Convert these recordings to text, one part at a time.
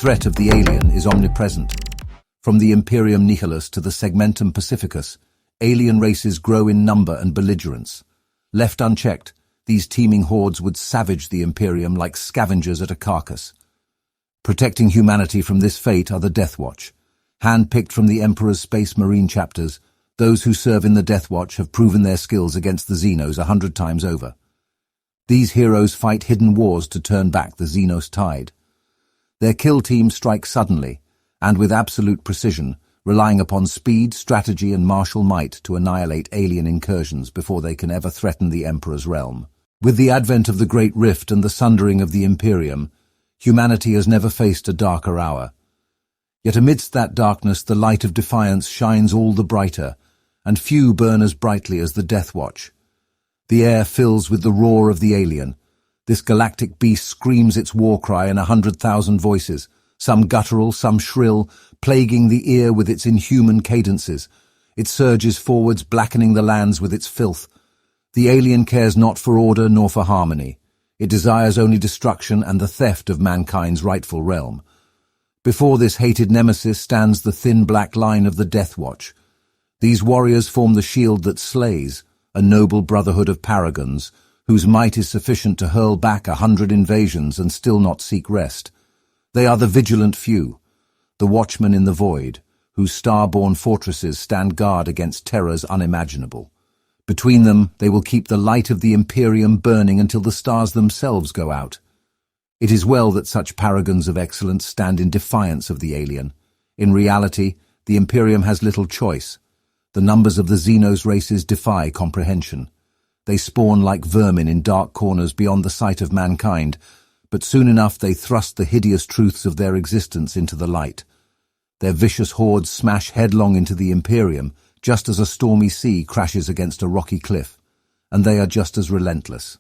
threat of the alien is omnipresent. From the Imperium Nihilus to the Segmentum Pacificus, alien races grow in number and belligerence. Left unchecked, these teeming hordes would savage the Imperium like scavengers at a carcass. Protecting humanity from this fate are the Deathwatch. Hand-picked from the Emperor's Space Marine chapters, those who serve in the Deathwatch have proven their skills against the Xenos 100 times over. These heroes fight hidden wars to turn back the Xenos tide. Their kill teams strike suddenly, and with absolute precision, relying upon speed, strategy and martial might to annihilate alien incursions before they can ever threaten the Emperor's realm. With the advent of the Great Rift and the sundering of the Imperium, humanity has never faced a darker hour. Yet amidst that darkness the light of defiance shines all the brighter, and few burn as brightly as the Deathwatch. The air fills with the roar of the alien. This galactic beast screams its war cry in 100,000 voices, some guttural, some shrill, plaguing the ear with its inhuman cadences. It surges forwards, blackening the lands with its filth. The alien cares not for order nor for harmony. It desires only destruction and the theft of mankind's rightful realm. Before this hated nemesis stands the thin black line of the Deathwatch. These warriors form the shield that slays, a noble brotherhood of paragons, whose might is sufficient to hurl back 100 invasions and still not seek rest. They are the vigilant few, the watchmen in the void, whose star-born fortresses stand guard against terrors unimaginable. Between them, they will keep the light of the Imperium burning until the stars themselves go out. It is well that such paragons of excellence stand in defiance of the alien. In reality, the Imperium has little choice. The numbers of the Xenos races defy comprehension. They spawn like vermin in dark corners beyond the sight of mankind, but soon enough they thrust the hideous truths of their existence into the light. Their vicious hordes smash headlong into the Imperium, just as a stormy sea crashes against a rocky cliff, and they are just as relentless.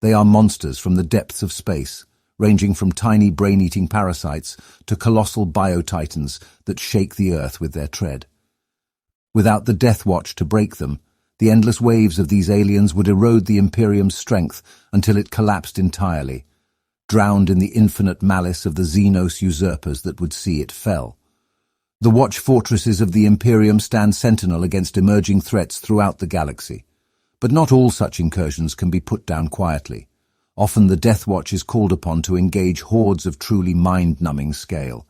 They are monsters from the depths of space, ranging from tiny brain-eating parasites to colossal biotitans that shake the earth with their tread. Without the Deathwatch to break them, the endless waves of these aliens would erode the Imperium's strength until it collapsed entirely, drowned in the infinite malice of the Xenos usurpers that would see it fell. The watch fortresses of the Imperium stand sentinel against emerging threats throughout the galaxy. But not all such incursions can be put down quietly. Often the Deathwatch is called upon to engage hordes of truly mind-numbing scale.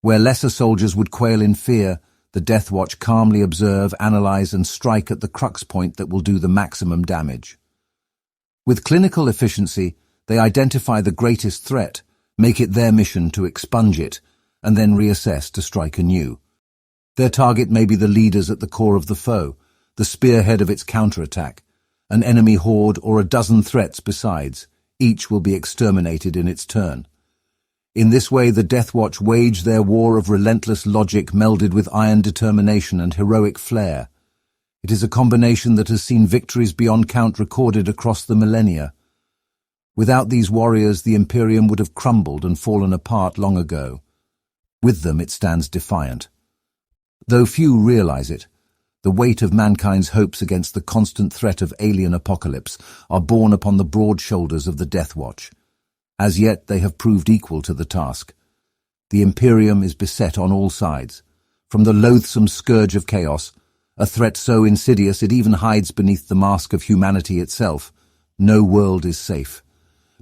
Where lesser soldiers would quail in fear, the Deathwatch calmly observe, analyze and strike at the crux point that will do the maximum damage. With clinical efficiency, they identify the greatest threat, make it their mission to expunge it, and then reassess to strike anew. Their target may be the leaders at the core of the foe, the spearhead of its counterattack, an enemy horde or a dozen threats besides. Each will be exterminated in its turn. In this way, the Deathwatch wage their war of relentless logic melded with iron determination and heroic flair. It is a combination that has seen victories beyond count recorded across the millennia. Without these warriors, the Imperium would have crumbled and fallen apart long ago. With them, it stands defiant. Though few realize it, the weight of mankind's hopes against the constant threat of alien apocalypse are borne upon the broad shoulders of the Deathwatch. As yet, they have proved equal to the task. The Imperium is beset on all sides. From the loathsome scourge of chaos, a threat so insidious it even hides beneath the mask of humanity itself, no world is safe.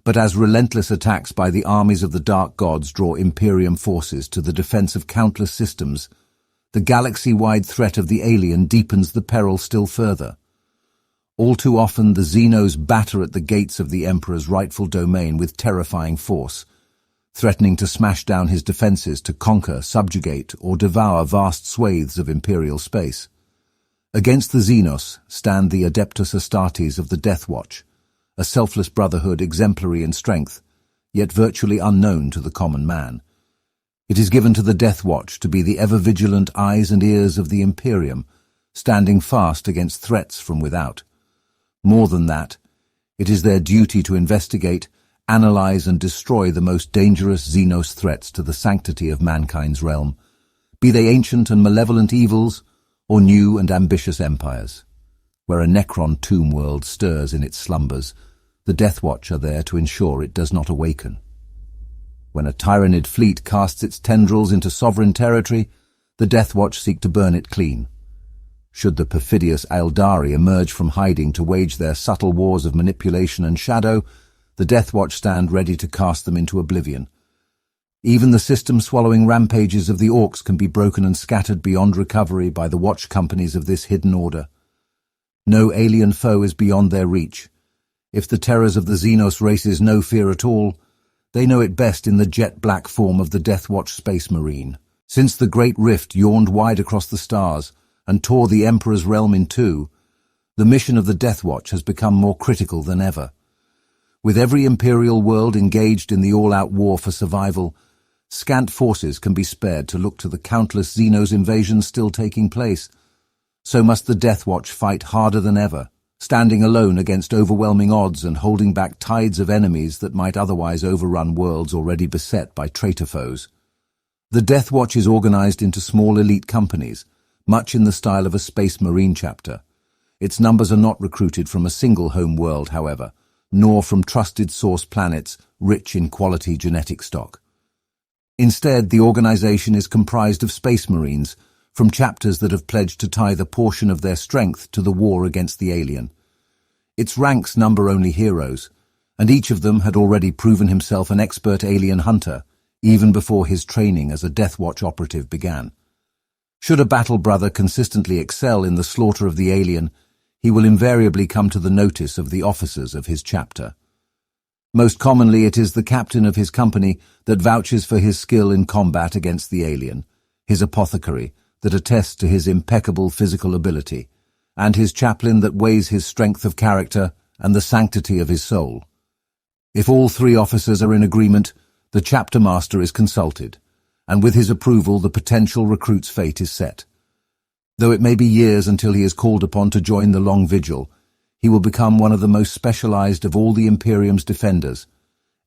But as relentless attacks by the armies of the dark gods draw Imperium forces to the defense of countless systems, the galaxy-wide threat of the alien deepens the peril still further. All too often, the Xenos batter at the gates of the Emperor's rightful domain with terrifying force, threatening to smash down his defenses to conquer, subjugate, or devour vast swathes of Imperial space. Against the Xenos stand the Adeptus Astartes of the Deathwatch, a selfless brotherhood exemplary in strength, yet virtually unknown to the common man. It is given to the Deathwatch to be the ever-vigilant eyes and ears of the Imperium, standing fast against threats from without. More than that, it is their duty to investigate, analyze and destroy the most dangerous Xenos threats to the sanctity of mankind's realm, be they ancient and malevolent evils or new and ambitious empires. Where a Necron tomb world stirs in its slumbers, the Deathwatch are there to ensure it does not awaken. When a tyrannid fleet casts its tendrils into sovereign territory, the Deathwatch seek to burn it clean. Should the perfidious Aeldari emerge from hiding to wage their subtle wars of manipulation and shadow, the Deathwatch stand ready to cast them into oblivion. Even the system-swallowing rampages of the Orcs can be broken and scattered beyond recovery by the watch companies of this hidden order. No alien foe is beyond their reach. If the terrors of the Xenos races know fear at all, they know it best in the jet-black form of the Deathwatch Space Marine. Since the Great Rift yawned wide across the stars and tore the Emperor's realm in two, the mission of the Deathwatch has become more critical than ever. With every Imperial world engaged in the all-out war for survival, scant forces can be spared to look to the countless Xenos invasions still taking place. So must the Deathwatch fight harder than ever, standing alone against overwhelming odds and holding back tides of enemies that might otherwise overrun worlds already beset by traitor foes. The Deathwatch is organized into small elite companies, much in the style of a Space Marine chapter. Its numbers are not recruited from a single home world, however, nor from trusted source planets rich in quality genetic stock. Instead, the organization is comprised of Space Marines, from chapters that have pledged to tithe a portion of their strength to the war against the alien. Its ranks number only heroes, and each of them had already proven himself an expert alien hunter, even before his training as a Deathwatch operative began. Should a battle brother consistently excel in the slaughter of the alien, he will invariably come to the notice of the officers of his chapter. Most commonly, it is the captain of his company that vouches for his skill in combat against the alien, his apothecary that attests to his impeccable physical ability, and his chaplain that weighs his strength of character and the sanctity of his soul. If all three officers are in agreement, the chapter master is consulted, and with his approval the potential recruit's fate is set. Though it may be years until he is called upon to join the long vigil, he will become one of the most specialized of all the Imperium's defenders,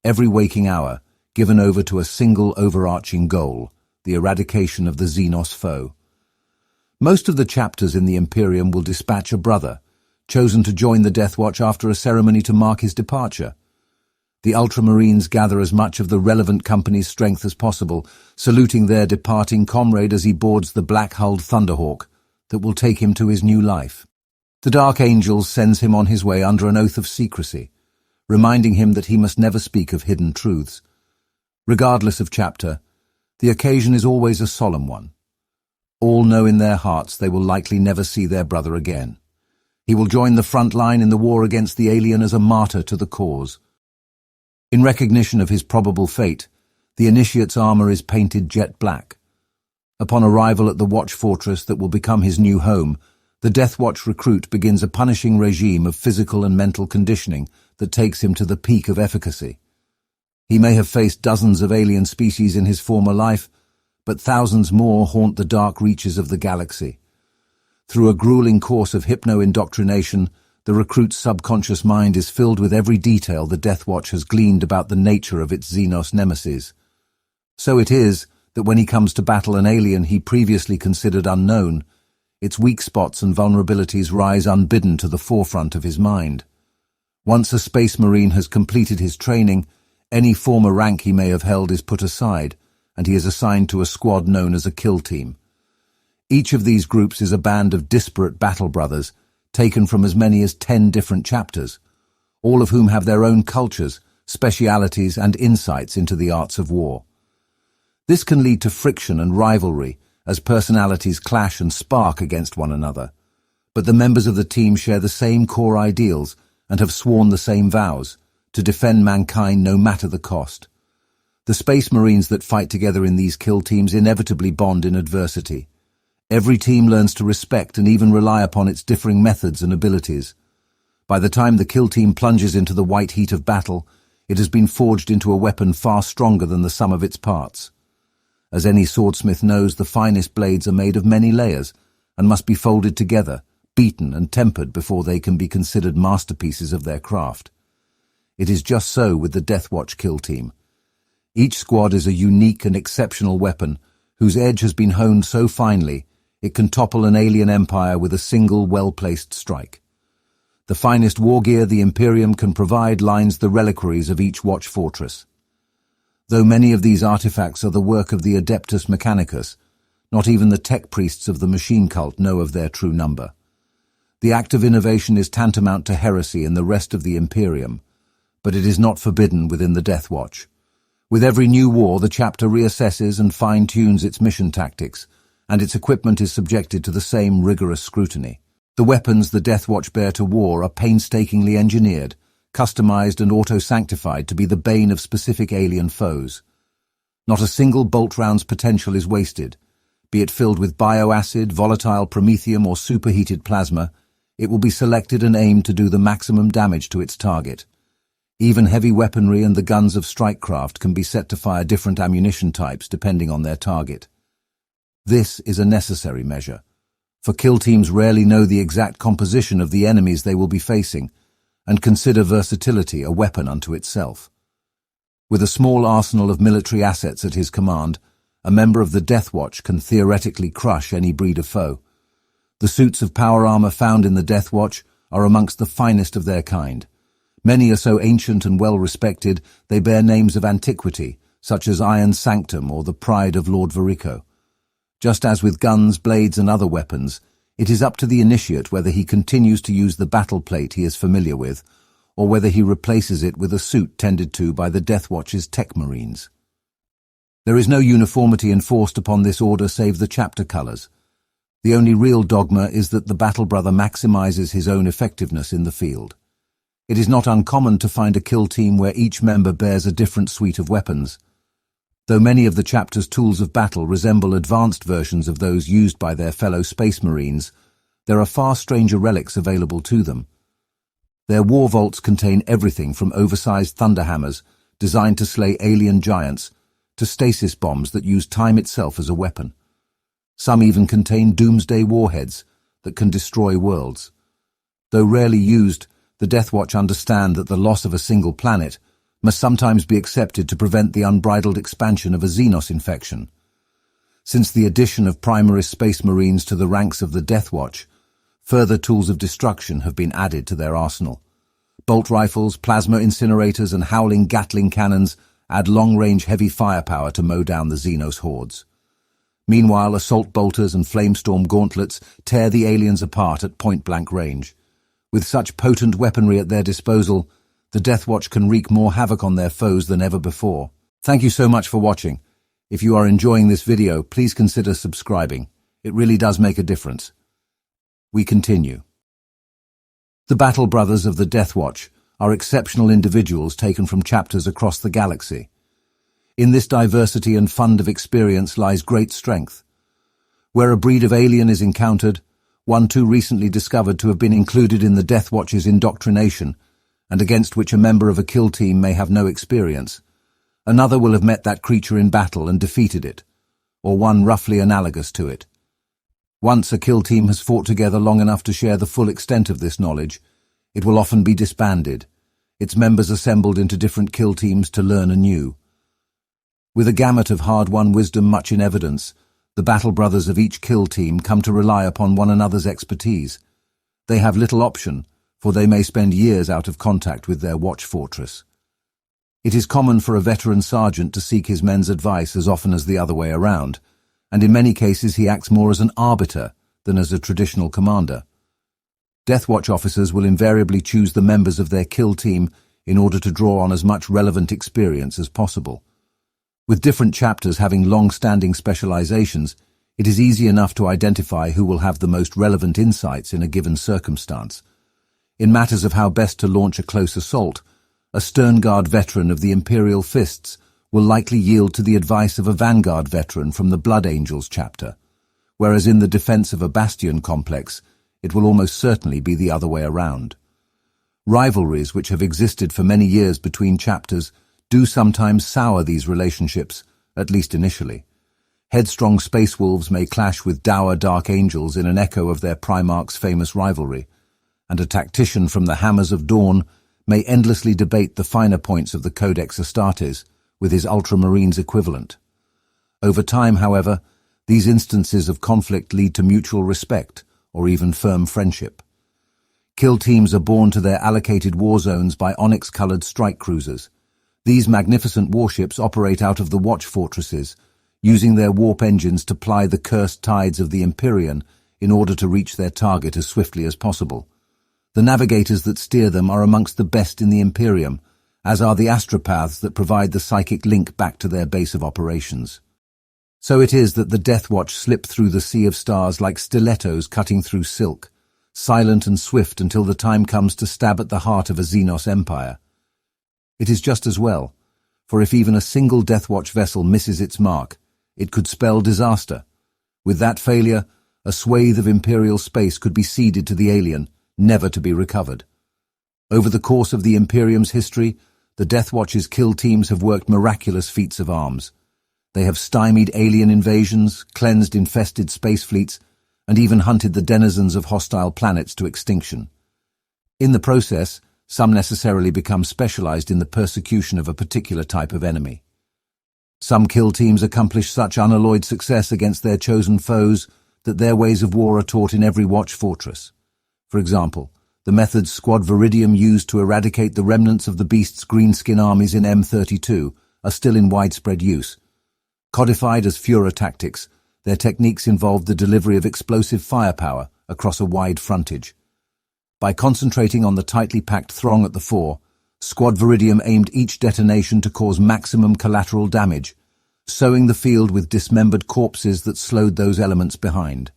every waking hour given over to a single overarching goal, the eradication of the Xenos foe. Most of the chapters in the Imperium will dispatch a brother, chosen to join the Deathwatch after a ceremony to mark his departure. The Ultramarines gather as much of the relevant company's strength as possible, saluting their departing comrade as he boards the black-hulled Thunderhawk that will take him to his new life. The Dark Angel sends him on his way under an oath of secrecy, reminding him that he must never speak of hidden truths. Regardless of chapter, the occasion is always a solemn one. All know in their hearts they will likely never see their brother again. He will join the front line in the war against the alien as a martyr to the cause. In recognition of his probable fate, the initiate's armor is painted jet black. Upon arrival at the watch fortress that will become his new home, the Deathwatch recruit begins a punishing regime of physical and mental conditioning that takes him to the peak of efficacy. He may have faced dozens of alien species in his former life, but thousands more haunt the dark reaches of the galaxy. Through a grueling course of hypno-indoctrination, the recruit's subconscious mind is filled with every detail the Deathwatch has gleaned about the nature of its Xenos nemesis. So it is that when he comes to battle an alien he previously considered unknown, its weak spots and vulnerabilities rise unbidden to the forefront of his mind. Once a Space Marine has completed his training, any former rank he may have held is put aside, and he is assigned to a squad known as a kill team. Each of these groups is a band of disparate battle brothers, taken from as many as 10 different chapters, all of whom have their own cultures, specialities, and insights into the arts of war. This can lead to friction and rivalry as personalities clash and spark against one another, but the members of the team share the same core ideals and have sworn the same vows, to defend mankind no matter the cost. The Space Marines that fight together in these kill teams inevitably bond in adversity. Every team learns to respect and even rely upon its differing methods and abilities. By the time the kill team plunges into the white heat of battle, it has been forged into a weapon far stronger than the sum of its parts. As any swordsmith knows, the finest blades are made of many layers and must be folded together, beaten and tempered before they can be considered masterpieces of their craft. It is just so with the Deathwatch kill team. Each squad is a unique and exceptional weapon whose edge has been honed so finely it can topple an alien empire with a single well-placed strike. The finest war gear the Imperium can provide lines the reliquaries of each watch fortress. Though many of these artifacts are the work of the Adeptus Mechanicus, not even the tech priests of the machine cult know of their true number. The act of innovation is tantamount to heresy in the rest of the Imperium, but it is not forbidden within the Deathwatch. With every new war, the chapter reassesses and fine-tunes its mission tactics, and its equipment is subjected to the same rigorous scrutiny. The weapons the Deathwatch bear to war are painstakingly engineered, customized and auto-sanctified to be the bane of specific alien foes. Not a single bolt round's potential is wasted. Be it filled with bioacid, volatile promethium or superheated plasma, it will be selected and aimed to do the maximum damage to its target. Even heavy weaponry and the guns of strikecraft can be set to fire different ammunition types depending on their target. This is a necessary measure, for kill teams rarely know the exact composition of the enemies they will be facing, and consider versatility a weapon unto itself. With a small arsenal of military assets at his command, a member of the Deathwatch can theoretically crush any breed of foe. The suits of power armor found in the Deathwatch are amongst the finest of their kind. Many are so ancient and well-respected they bear names of antiquity, such as Iron Sanctum or the Pride of Lord Verico. Just as with guns, blades and other weapons, it is up to the initiate whether he continues to use the battle plate he is familiar with, or whether he replaces it with a suit tended to by the Deathwatch's tech marines. There is no uniformity enforced upon this order save the chapter colors. The only real dogma is that the battle brother maximizes his own effectiveness in the field. It is not uncommon to find a kill team where each member bears a different suite of weapons. Though many of the chapter's tools of battle resemble advanced versions of those used by their fellow space marines, there are far stranger relics available to them. Their war vaults contain everything from oversized thunderhammers designed to slay alien giants to stasis bombs that use time itself as a weapon. Some even contain doomsday warheads that can destroy worlds. Though rarely used, the Deathwatch understand that the loss of a single planet must sometimes be accepted to prevent the unbridled expansion of a xenos infection. Since the addition of Primaris Space Marines to the ranks of the Deathwatch, further tools of destruction have been added to their arsenal. Bolt rifles, plasma incinerators and howling Gatling cannons add long-range heavy firepower to mow down the xenos hordes. Meanwhile, assault bolters and flamestorm gauntlets tear the aliens apart at point-blank range. With such potent weaponry at their disposal, the Deathwatch can wreak more havoc on their foes than ever before. Thank you so much for watching. If you are enjoying this video, please consider subscribing. It really does make a difference. We continue. The Battle Brothers of the Deathwatch are exceptional individuals taken from chapters across the galaxy. In this diversity and fund of experience lies great strength. Where a breed of alien is encountered, one too recently discovered to have been included in the Deathwatch's indoctrination, and against which a member of a kill team may have no experience, another will have met that creature in battle and defeated it, or one roughly analogous to it. Once a kill team has fought together long enough to share the full extent of this knowledge, it will often be disbanded, its members assembled into different kill teams to learn anew. With a gamut of hard-won wisdom much in evidence, the battle brothers of each kill team come to rely upon one another's expertise. They have little option, for they may spend years out of contact with their watch fortress. It is common for a veteran sergeant to seek his men's advice as often as the other way around, and in many cases he acts more as an arbiter than as a traditional commander. Deathwatch officers will invariably choose the members of their kill team in order to draw on as much relevant experience as possible. With different chapters having long-standing specializations, it is easy enough to identify who will have the most relevant insights in a given circumstance. In matters of how best to launch a close assault, a Sternguard veteran of the Imperial Fists will likely yield to the advice of a Vanguard veteran from the Blood Angels chapter, whereas in the defense of a Bastion complex, it will almost certainly be the other way around. Rivalries which have existed for many years between chapters do sometimes sour these relationships, at least initially. Headstrong space wolves may clash with dour dark angels in an echo of their Primarch's famous rivalry, and a tactician from the Hammers of Dawn may endlessly debate the finer points of the Codex Astartes with his Ultramarines equivalent. Over time, however, these instances of conflict lead to mutual respect or even firm friendship. Kill teams are born to their allocated war zones by onyx-colored strike cruisers. These magnificent warships operate out of the watch fortresses, using their warp engines to ply the cursed tides of the Imperium in order to reach their target as swiftly as possible. The navigators that steer them are amongst the best in the Imperium, as are the astropaths that provide the psychic link back to their base of operations. So it is that the Deathwatch slip through the sea of stars like stilettos cutting through silk, silent and swift until the time comes to stab at the heart of a Xenos empire. It is just as well, for if even a single Deathwatch vessel misses its mark, it could spell disaster. With that failure, a swathe of Imperial space could be ceded to the alien, never to be recovered. Over the course of the Imperium's history, the Deathwatch's kill teams have worked miraculous feats of arms. They have stymied alien invasions, cleansed infested space fleets, and even hunted the denizens of hostile planets to extinction. In the process, some necessarily become specialized in the persecution of a particular type of enemy. Some kill teams accomplish such unalloyed success against their chosen foes that their ways of war are taught in every watch fortress. For example, the methods Squad Viridium used to eradicate the remnants of the Beast's greenskin armies in M32 are still in widespread use. Codified as Führer tactics, their techniques involved the delivery of explosive firepower across a wide frontage. By concentrating on the tightly packed throng at the fore, Squad Viridium aimed each detonation to cause maximum collateral damage, sowing the field with dismembered corpses that slowed those elements behind.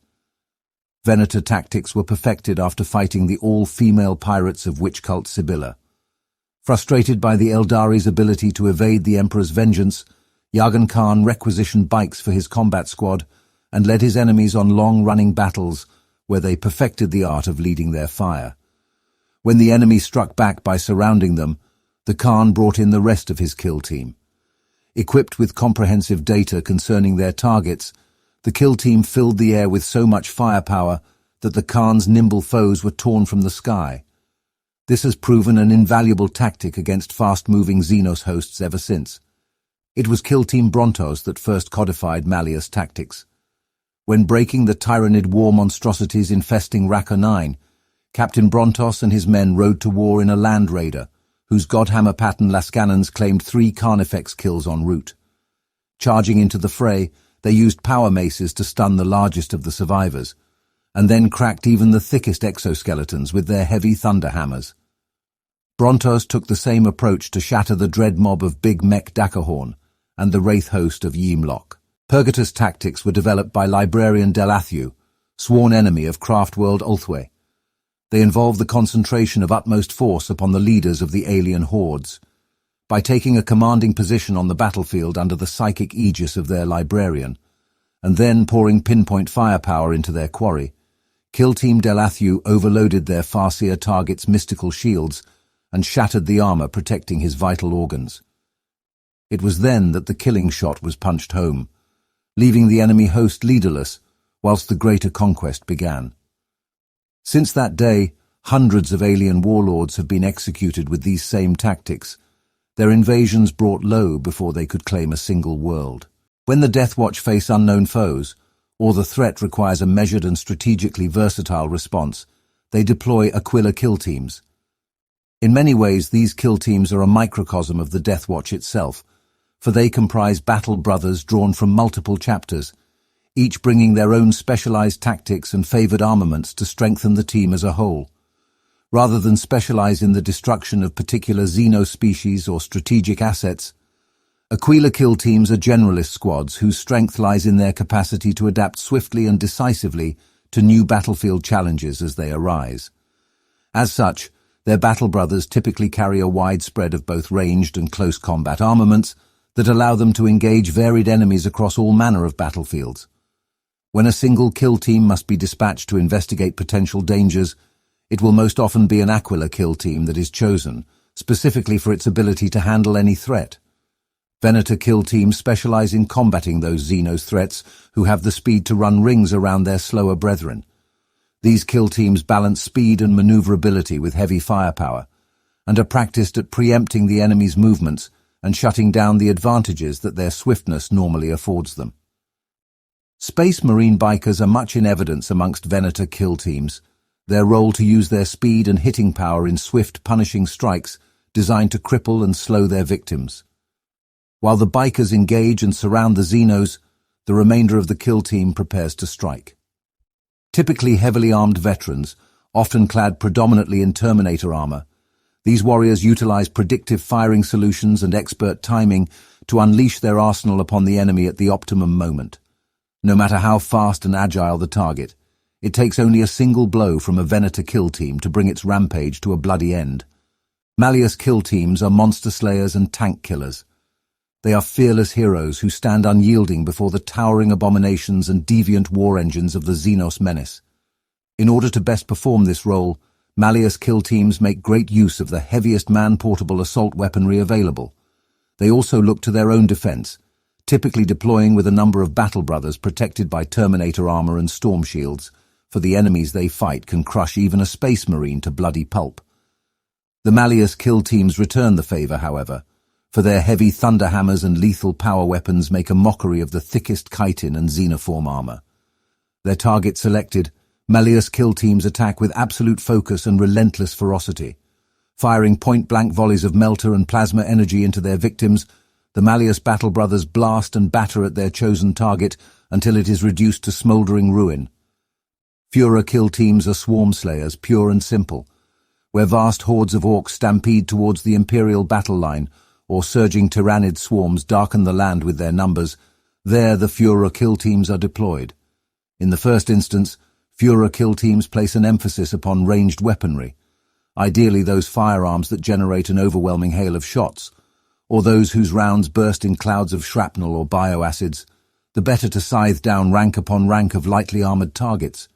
Venator tactics were perfected after fighting the all-female pirates of witch cult Sibylla. Frustrated by the Eldari's ability to evade the Emperor's vengeance, Yagan Khan requisitioned bikes for his combat squad and led his enemies on long-running battles where they perfected the art of leading their fire. When the enemy struck back by surrounding them, the Khan brought in the rest of his kill team. Equipped with comprehensive data concerning their targets, the kill team filled the air with so much firepower that the Khan's nimble foes were torn from the sky. This has proven an invaluable tactic against fast-moving Xenos hosts ever since. It was Kill Team Brontos that first codified Malleus tactics. When breaking the tyrannid war monstrosities infesting Raka 9, Captain Brontos and his men rode to war in a land raider, whose Godhammer pattern Lascannons claimed 3 Carnifex kills en route. Charging into the fray, they used power maces to stun the largest of the survivors, and then cracked even the thickest exoskeletons with their heavy thunder hammers. Brontos took the same approach to shatter the dread mob of Big Mech Dakahorn and the wraith host of Yimlock. Purgatus tactics were developed by Librarian Delathiu, sworn enemy of Craftworld Ulthwé. They involved the concentration of utmost force upon the leaders of the alien hordes. By taking a commanding position on the battlefield under the psychic aegis of their librarian, and then pouring pinpoint firepower into their quarry, Kill Team Delathiu overloaded their Farseer target's mystical shields and shattered the armor protecting his vital organs. It was then that the killing shot was punched home, leaving the enemy host leaderless whilst the greater conquest began. Since that day, hundreds of alien warlords have been executed with these same tactics, their invasions brought low before they could claim a single world. When the Deathwatch face unknown foes, or the threat requires a measured and strategically versatile response, they deploy Aquila kill teams. In many ways, these kill teams are a microcosm of the Deathwatch itself, for they comprise battle brothers drawn from multiple chapters, each bringing their own specialized tactics and favored armaments to strengthen the team as a whole. Rather than specialize in the destruction of particular xenospecies or strategic assets, Aquila kill teams are generalist squads whose strength lies in their capacity to adapt swiftly and decisively to new battlefield challenges as they arise. As such, their battle brothers typically carry a wide spread of both ranged and close combat armaments that allow them to engage varied enemies across all manner of battlefields. When a single kill team must be dispatched to investigate potential dangers, it will most often be an Aquila kill team that is chosen, specifically for its ability to handle any threat. Venator kill teams specialize in combating those Xenos threats who have the speed to run rings around their slower brethren. These kill teams balance speed and maneuverability with heavy firepower, and are practiced at preempting the enemy's movements and shutting down the advantages that their swiftness normally affords them. Space Marine bikers are much in evidence amongst Venator kill teams, their role to use their speed and hitting power in swift, punishing strikes designed to cripple and slow their victims. While the bikers engage and surround the xenos, the remainder of the kill team prepares to strike. Typically heavily armed veterans, often clad predominantly in Terminator armor, these warriors utilize predictive firing solutions and expert timing to unleash their arsenal upon the enemy at the optimum moment. No matter how fast and agile the target, it takes only a single blow from a Venator kill team to bring its rampage to a bloody end. Malleus kill teams are monster slayers and tank killers. They are fearless heroes who stand unyielding before the towering abominations and deviant war engines of the Xenos menace. In order to best perform this role, Malleus kill teams make great use of the heaviest man-portable assault weaponry available. They also look to their own defense, typically deploying with a number of battle brothers protected by Terminator armor and storm shields, for the enemies they fight can crush even a space marine to bloody pulp. The Malleus kill teams return the favor, however, for their heavy thunderhammers and lethal power weapons make a mockery of the thickest chitin and xenoform armor. Their target selected, Malleus kill teams attack with absolute focus and relentless ferocity. Firing point-blank volleys of melter and plasma energy into their victims, the Malleus battle brothers blast and batter at their chosen target until it is reduced to smoldering ruin. Führer kill teams are swarm slayers, pure and simple. Where vast hordes of orcs stampede towards the Imperial battle line, or surging tyrannid swarms darken the land with their numbers, there the Führer kill teams are deployed. In the first instance, Führer kill teams place an emphasis upon ranged weaponry, ideally those firearms that generate an overwhelming hail of shots, or those whose rounds burst in clouds of shrapnel or bioacids, the better to scythe down rank upon rank of lightly armored targets.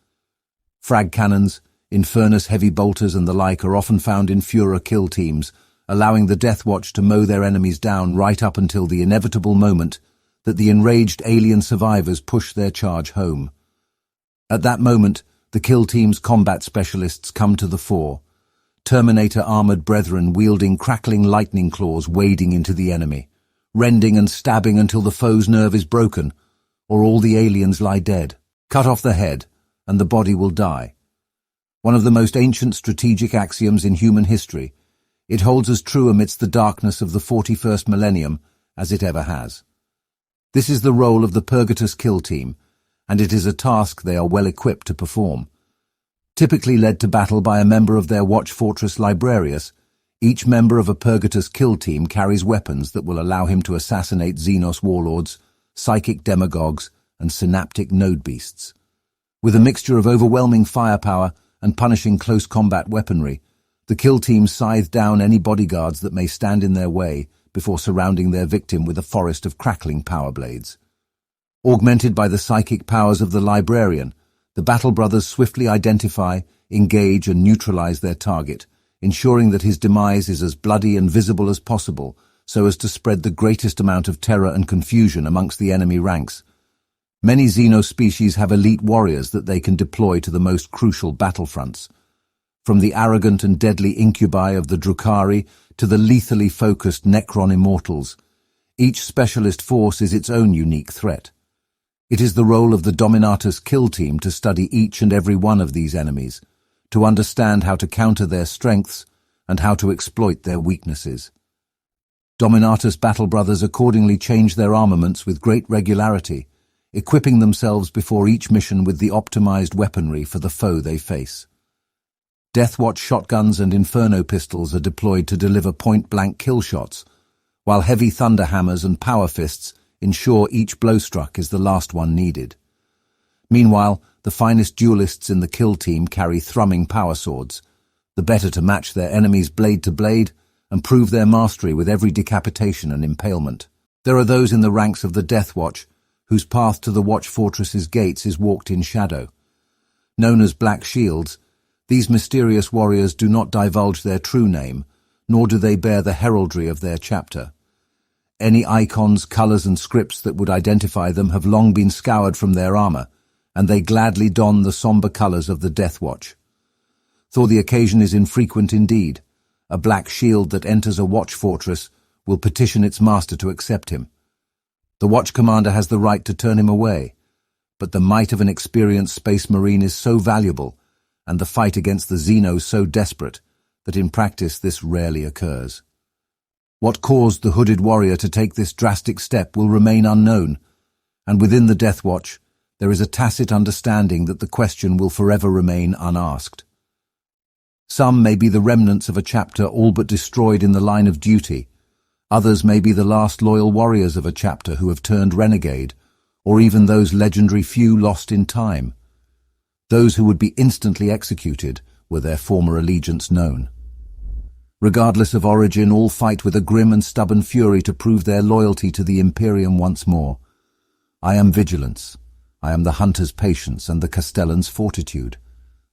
Frag cannons, Infernus heavy bolters and the like are often found in Führer kill teams, allowing the Deathwatch to mow their enemies down right up until the inevitable moment that the enraged alien survivors push their charge home. At that moment, the kill team's combat specialists come to the fore, Terminator-armored brethren wielding crackling lightning claws wading into the enemy, rending and stabbing until the foe's nerve is broken, or all the aliens lie dead. Cut off the head, and the body will die. One of the most ancient strategic axioms in human history, it holds as true amidst the darkness of the 41st millennium as it ever has. This is the role of the Purgatus kill team, and it is a task they are well equipped to perform. Typically led to battle by a member of their Watch Fortress Librarius, each member of a Purgatus kill team carries weapons that will allow him to assassinate Xenos warlords, psychic demagogues, and synaptic node beasts. With a mixture of overwhelming firepower and punishing close combat weaponry, the kill team scythe down any bodyguards that may stand in their way before surrounding their victim with a forest of crackling power blades. Augmented by the psychic powers of the librarian, the battle brothers swiftly identify, engage, and neutralize their target, ensuring that his demise is as bloody and visible as possible so as to spread the greatest amount of terror and confusion amongst the enemy ranks. Many Xeno species have elite warriors that they can deploy to the most crucial battlefronts. From the arrogant and deadly incubi of the Drukhari to the lethally focused Necron immortals, each specialist force is its own unique threat. It is the role of the Dominatus kill team to study each and every one of these enemies, to understand how to counter their strengths and how to exploit their weaknesses. Dominatus battle brothers accordingly change their armaments with great regularity, equipping themselves before each mission with the optimized weaponry for the foe they face. Deathwatch shotguns and Inferno pistols are deployed to deliver point-blank kill shots, while heavy thunderhammers and power fists ensure each blow struck is the last one needed. Meanwhile, the finest duelists in the kill team carry thrumming power swords, the better to match their enemies blade to blade and prove their mastery with every decapitation and impalement. There are those in the ranks of the Deathwatch whose path to the Watch Fortress's gates is walked in shadow. Known as Black Shields, these mysterious warriors do not divulge their true name, nor do they bear the heraldry of their chapter. Any icons, colours and scripts that would identify them have long been scoured from their armour, and they gladly don the sombre colours of the Deathwatch. Though the occasion is infrequent indeed, a black shield that enters a watch fortress will petition its master to accept him. The watch commander has the right to turn him away, but the might of an experienced space marine is so valuable, and the fight against the Xenos so desperate, that in practice this rarely occurs. What caused the hooded warrior to take this drastic step will remain unknown, and within the Deathwatch, there is a tacit understanding that the question will forever remain unasked. Some may be the remnants of a chapter all but destroyed in the line of duty. Others may be the last loyal warriors of a chapter who have turned renegade, or even those legendary few lost in time. Those who would be instantly executed were their former allegiance known. Regardless of origin, all fight with a grim and stubborn fury to prove their loyalty to the Imperium once more. I am vigilance. I am the hunter's patience and the castellan's fortitude.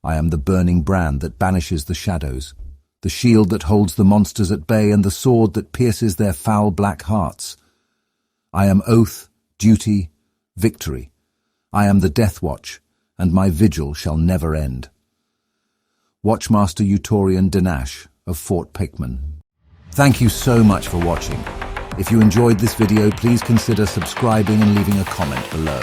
I am the burning brand that banishes the shadows, the shield that holds the monsters at bay and the sword that pierces their foul black hearts. I am oath, duty, victory. I am the Deathwatch, and my vigil shall never end. Watchmaster Utorian Danash of Fort Pickman. Thank you so much for watching. If you enjoyed this video, please consider subscribing and leaving a comment below.